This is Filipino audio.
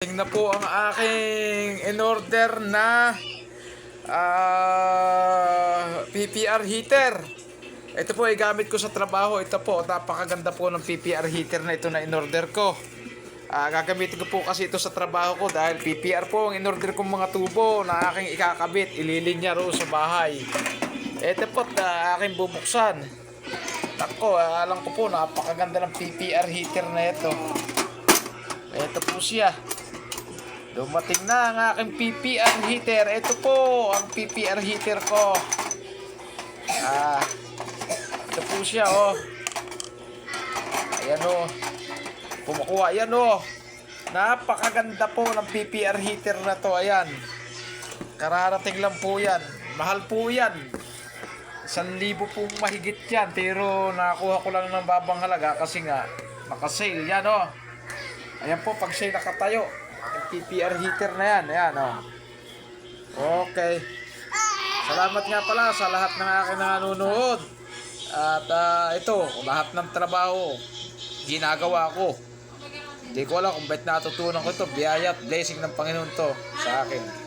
Na po ang aking in-order na PPR heater. Ito po ay gamit ko sa trabaho. Ito po, napakaganda po ng PPR heater na ito na in-order ko. Gagamitin ko po kasi ito sa trabaho ko dahil PPR po ang in-order kong mga tubo na aking ikakabit. Ililinya roon sa bahay. Ito po aking bubuksan. Tako, alam ko po napakaganda ng PPR heater na ito. Ito po siya. Dumating na ang aking PPR heater. Ito po ang PPR heater ko. Ito po siya, oh. Ayan, oh. Kumukuha, ayan, oh. Napakaganda po ng PPR heater na to. Ayan. Kararating lang po yan. Mahal po yan. 1,000 pong mahigit yan. Pero nakakuha ko lang ng babang halaga kasi nga naka-sale yan, oh. Ayan po, pag siya'y nakatayo. Ang PPR heater na yan. Ayan, oh. Okay. Salamat nga pala sa lahat ng aking nanonood. At ito, lahat ng trabaho ginagawa ko. Hindi ko alam kung ba't natutunan ko ito. Biyaya at blessing ng Panginoon to sa akin.